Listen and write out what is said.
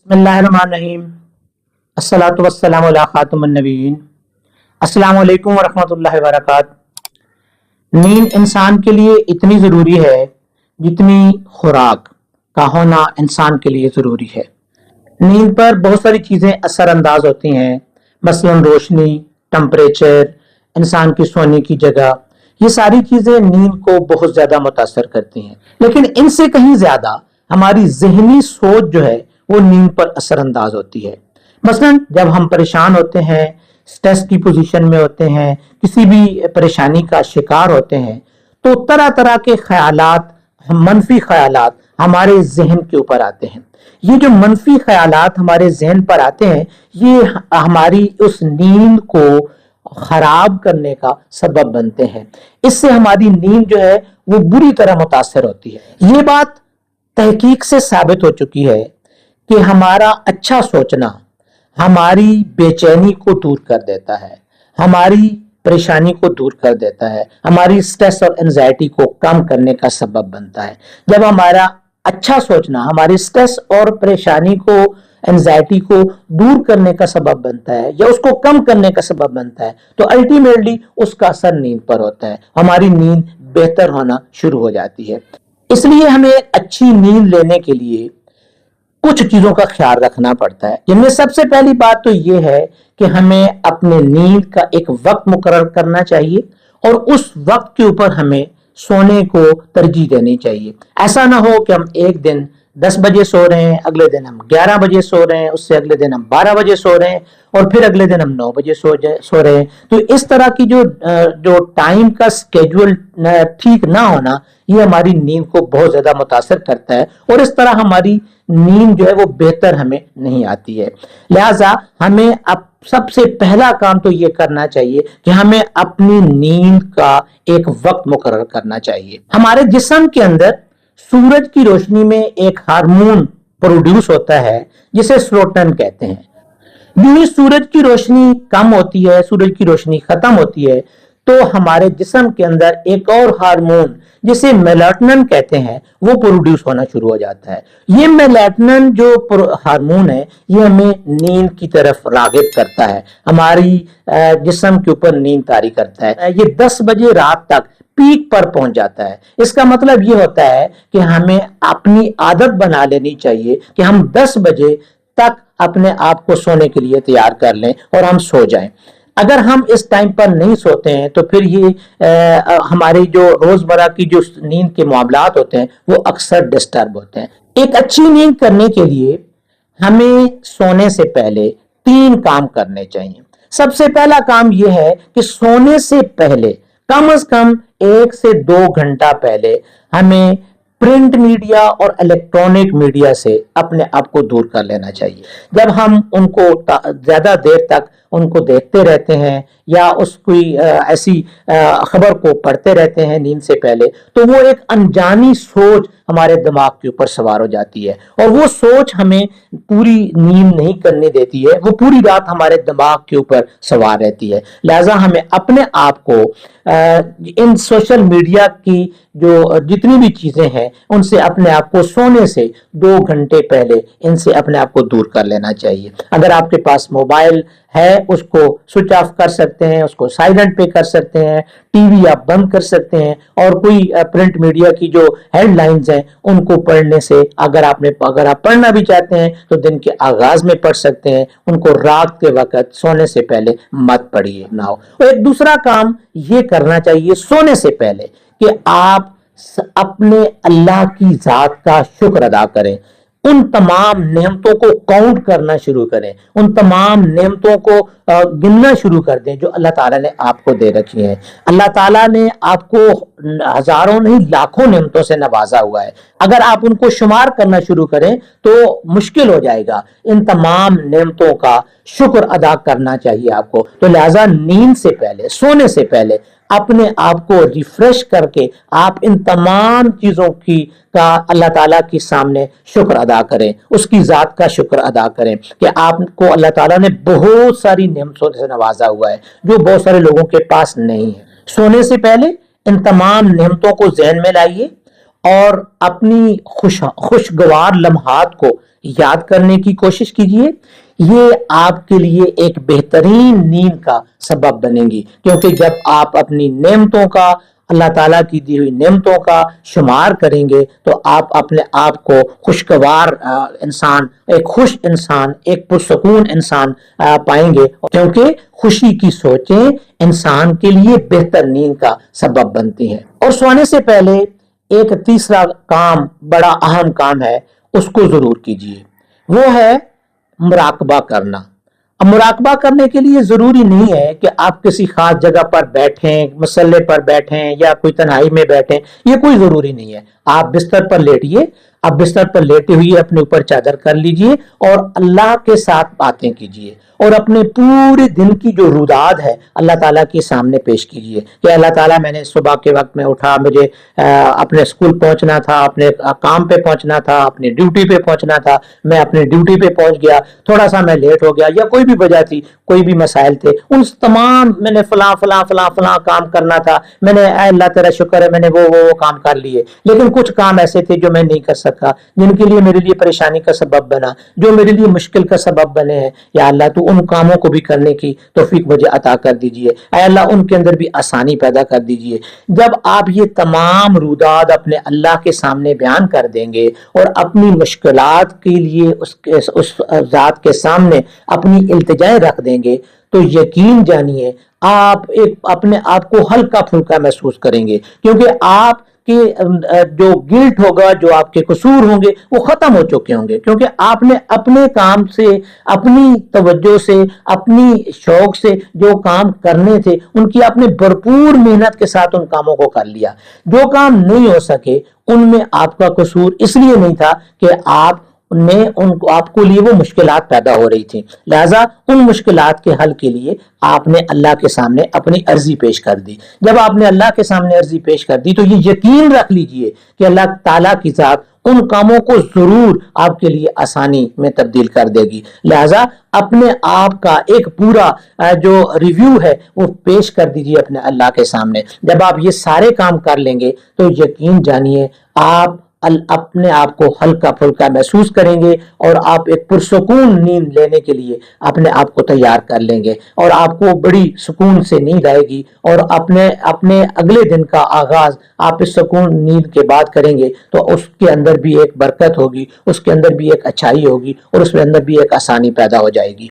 बिस्मिल्लाहिर्रहमानिर्रहीम। अस्सलातु वस्सलामु अला खातिमुन नबिय्यीन। अस्सलामु अलैकुम वरहमतुल्लाहि वबरकातुहू। नींद इंसान के लिए इतनी ज़रूरी है जितनी खुराक का होना इंसान के लिए ज़रूरी है। नींद पर बहुत सारी चीज़ें असरअंदाज होती हैं, मसलन रोशनी, टेम्परेचर, इंसान की सोने की जगह। ये सारी चीज़ें नींद को बहुत ज़्यादा मुतासर करती हैं, लेकिन इनसे कहीं ज़्यादा हमारी जहनी सोच जो है वो नींद पर असरअंदाज होती है। मसलन जब हम परेशान होते हैं, स्ट्रेस की पोजीशन में होते हैं, किसी भी परेशानी का शिकार होते हैं, तो तरह तरह के ख्यालात, मनफी ख्यालात हमारे जहन के ऊपर आते हैं। ये जो मनफी ख्यालात हमारे जहन पर आते हैं, ये हमारी उस नींद को खराब करने का सबब बनते हैं। इससे हमारी नींद जो है वो बुरी तरह मुतासर होती है। ये बात तहकीक से साबित हो चुकी है कि हमारा अच्छा सोचना हमारी बेचैनी को दूर कर देता है, हमारी परेशानी को दूर कर देता है, हमारी स्ट्रेस और एंजाइटी को कम करने का सबब बनता है। जब हमारा अच्छा सोचना हमारी स्ट्रेस और परेशानी को, एंजाइटी को दूर करने का सबब बनता है या उसको कम करने का सबब बनता है, तो अल्टीमेटली उसका असर नींद पर होता है, हमारी नींद बेहतर होना शुरू हो जाती है। इसलिए हमें अच्छी नींद लेने के लिए कुछ चीजों का ख्याल रखना पड़ता है। जिनमें सबसे पहली बात तो यह है कि हमें अपने नींद का एक वक्त मुकर्रर करना चाहिए और उस वक्त के ऊपर हमें सोने को तरजीह देनी चाहिए। ऐसा ना हो कि हम एक दिन 10 बजे सो रहे हैं, अगले दिन हम 11 बजे सो रहे हैं, उससे अगले दिन हम 12 बजे सो रहे हैं और फिर अगले दिन हम 9 बजे सो रहे हैं। तो इस तरह की जो टाइम का स्केड्यूल ठीक ना होना, ये हमारी नींद को बहुत ज्यादा मुतासर करता है और इस तरह हमारी नींद जो है वो बेहतर हमें नहीं आती है। लिहाजा हमें अब सबसे पहला काम तो ये करना चाहिए कि हमें अपनी नींद का एक वक्त मुकर्रर करना चाहिए। हमारे जिस्म के अंदर सूरज की रोशनी में एक हार्मोन प्रोड्यूस होता है जिसे सेरोटोनिन कहते हैं। यूं ही सूरज की रोशनी कम होती है, सूरज की रोशनी खत्म होती है, तो हमारे जिस्म के अंदर एक और हार्मोन जिसे मेलाटोनिन कहते हैं वो प्रोड्यूस होना शुरू हो जाता है। ये मेलाटोनिन जो हार्मोन है ये हमें नींद की तरफ रागिब करता है, हमारी जिस्म के ऊपर नींद तारी करता है। ये 10 बजे रात तक पीक पर पहुंच जाता है। इसका मतलब ये होता है कि हमें अपनी आदत बना लेनी चाहिए कि हम 10 बजे तक अपने आप को सोने के लिए तैयार कर लें और हम सो जाएं। अगर हम इस टाइम पर नहीं सोते हैं तो फिर ये हमारी जो रोजमर्रा की जो नींद के मामलात होते हैं वो अक्सर डिस्टर्ब होते हैं। एक अच्छी नींद करने के लिए हमें सोने से पहले 3 काम करने चाहिए। सबसे पहला काम यह है कि सोने से पहले कम से कम 1 से 2 घंटा पहले हमें प्रिंट मीडिया और इलेक्ट्रॉनिक मीडिया से अपने आप को दूर कर लेना चाहिए। जब हम उनको ज्यादा देर तक उनको देखते रहते हैं या उस कोई ऐसी खबर को पढ़ते रहते हैं नींद से पहले, तो वो एक अनजानी सोच हमारे दिमाग के ऊपर सवार हो जाती है और वो सोच हमें पूरी नींद नहीं करने देती है, वो पूरी रात हमारे दिमाग के ऊपर सवार रहती है। लिहाजा हमें अपने आप को इन सोशल मीडिया की जो जितनी भी चीजें हैं उनसे अपने आप को सोने से 2 घंटे पहले इनसे अपने आप को दूर कर लेना चाहिए। अगर आपके पास मोबाइल है उसको स्विच ऑफ कर सकते हैं, उसको साइलेंट पे कर सकते हैं, टीवी आप बंद कर सकते हैं और कोई प्रिंट मीडिया की जो हेडलाइंस हैं उनको पढ़ने से अगर आप पढ़ना भी चाहते हैं तो दिन के आगाज में पढ़ सकते हैं, उनको रात के वक्त सोने से पहले मत पढ़िए ना हो। तो एक दूसरा काम ये करना चाहिए सोने से पहले कि आप अपने अल्लाह की जात का शुक्र अदा करें, उन तमाम नेमतों को काउंट करना शुरू करें, उन तमाम नेमतों को गिनना शुरू कर दें जो अल्लाह ताला ने आपको दे रखी है। अल्लाह ताला ने आपको हजारों नहीं लाखों नेमतों से नवाजा हुआ है। अगर आप उनको शुमार करना शुरू करें तो मुश्किल हो जाएगा। इन तमाम नेमतों का शुक्र अदा करना चाहिए आपको। तो लिहाजा नींद से पहले, सोने से पहले अपने आप को रिफ्रेश करके आप इन तमाम चीजों का अल्लाह ताला के सामने शुक्र अदा करें, उसकी जात का शुक्र अदा करें कि आपको अल्लाह ताला ने बहुत सारी नेमतों से नवाजा हुआ है जो बहुत सारे लोगों के पास नहीं है। सोने से पहले इन तमाम नेमतों को ज़हन में लाइए और अपनी खुशगवार लम्हात को याद करने की कोशिश कीजिए। ये आपके लिए एक बेहतरीन नींद का सबब बनेंगी, क्योंकि जब आप अपनी नेमतों का, अल्लाह ताला की दी हुई नेमतों का शुमार करेंगे तो आप अपने आप को खुशगवार इंसान, एक खुश इंसान, एक पुरसकून इंसान पाएंगे, क्योंकि खुशी की सोचें इंसान के लिए बेहतर नींद का सबब बनती हैं। और सोने से पहले एक तीसरा काम, बड़ा अहम काम है, उसको जरूर कीजिए। वो है मुराकबा करना। अब मुराकबा करने के लिए जरूरी नहीं है कि आप किसी खास जगह पर बैठें, मसल्ले पर बैठें या कोई तन्हाई में बैठें, ये कोई जरूरी नहीं है। आप बिस्तर पर लेटिए, आप बिस्तर पर लेटे हुए अपने ऊपर चादर कर लीजिए और अल्लाह के साथ बातें कीजिए और अपने पूरे दिन की जो रुदाद है अल्लाह ताला के सामने पेश कीजिए कि अल्लाह ताला, मैंने सुबह के वक्त में उठा, मुझे अपने स्कूल पहुंचना था, अपने काम पे पहुंचना था, अपनी ड्यूटी पे पहुंचना था, मैं अपनी ड्यूटी पे पहुंच गया, थोड़ा सा मैं लेट हो गया या कोई भी वजह थी, कोई भी मसाइल थे, उन तमाम, मैंने फलां फलां फलां फलां काम करना था, मैंने अल्लाह तेरा शुक्र है मैंने वो काम कर लिए, लेकिन कुछ काम ऐसे थे जो मैं नहीं कर सका, जिनके लिए मेरे लिए परेशानी का सबब बना, जो मेरे लिए मुश्किल का सबब बने हैं। या अल्लाह तू उन कामों को भी करने की तौफीक मुझे अता कर दीजिए, ऐ अल्लाह उनके अंदर भी आसानी पैदा कर दीजिए। जब आप ये तमाम रुदाद अपने अल्लाह के सामने बयान कर देंगे और अपनी मुश्किलात के लिए उस ज़ात के सामने अपनी इल्तिजाएं रख देंगे, तो यकीन जानिए आप एक अपने आप को हल्का फुल्का महसूस करेंगे, क्योंकि आप कि जो गिल्ट होगा, जो आपके कसूर होंगे वो खत्म हो चुके होंगे, क्योंकि आपने अपने काम से, अपनी तवज्जो से, अपनी शौक से जो काम करने थे उनकी आपने भरपूर मेहनत के साथ उन कामों को कर लिया। जो काम नहीं हो सके उनमें आपका कसूर इसलिए नहीं था कि आप उनमें उनको आपको लिए वो मुश्किलात पैदा हो रही थी, लिहाजा उन मुश्किलात के हल के लिए आपने अल्लाह के सामने अपनी अर्जी पेश कर दी। जब आपने अल्लाह के सामने अर्जी पेश कर दी तो ये यकीन रख लीजिए कि अल्लाह ताला की ज़ात उन कामों को जरूर आपके लिए आसानी में तब्दील कर देगी। लिहाजा अपने आप का एक पूरा जो रिव्यू है वो पेश कर दीजिए अपने अल्लाह के सामने। जब आप ये सारे काम कर लेंगे तो यकीन जानिए आप अपने आप को हल्का फुल्का महसूस करेंगे और आप एक पुरसुकून नींद लेने के लिए अपने आप को तैयार कर लेंगे और आपको बड़ी सुकून से नींद आएगी और अपने अगले दिन का आगाज आप इस सुकून नींद के बाद करेंगे तो उसके अंदर भी एक बरकत होगी, उसके अंदर भी एक अच्छाई होगी और उसके अंदर भी एक आसानी पैदा हो जाएगी।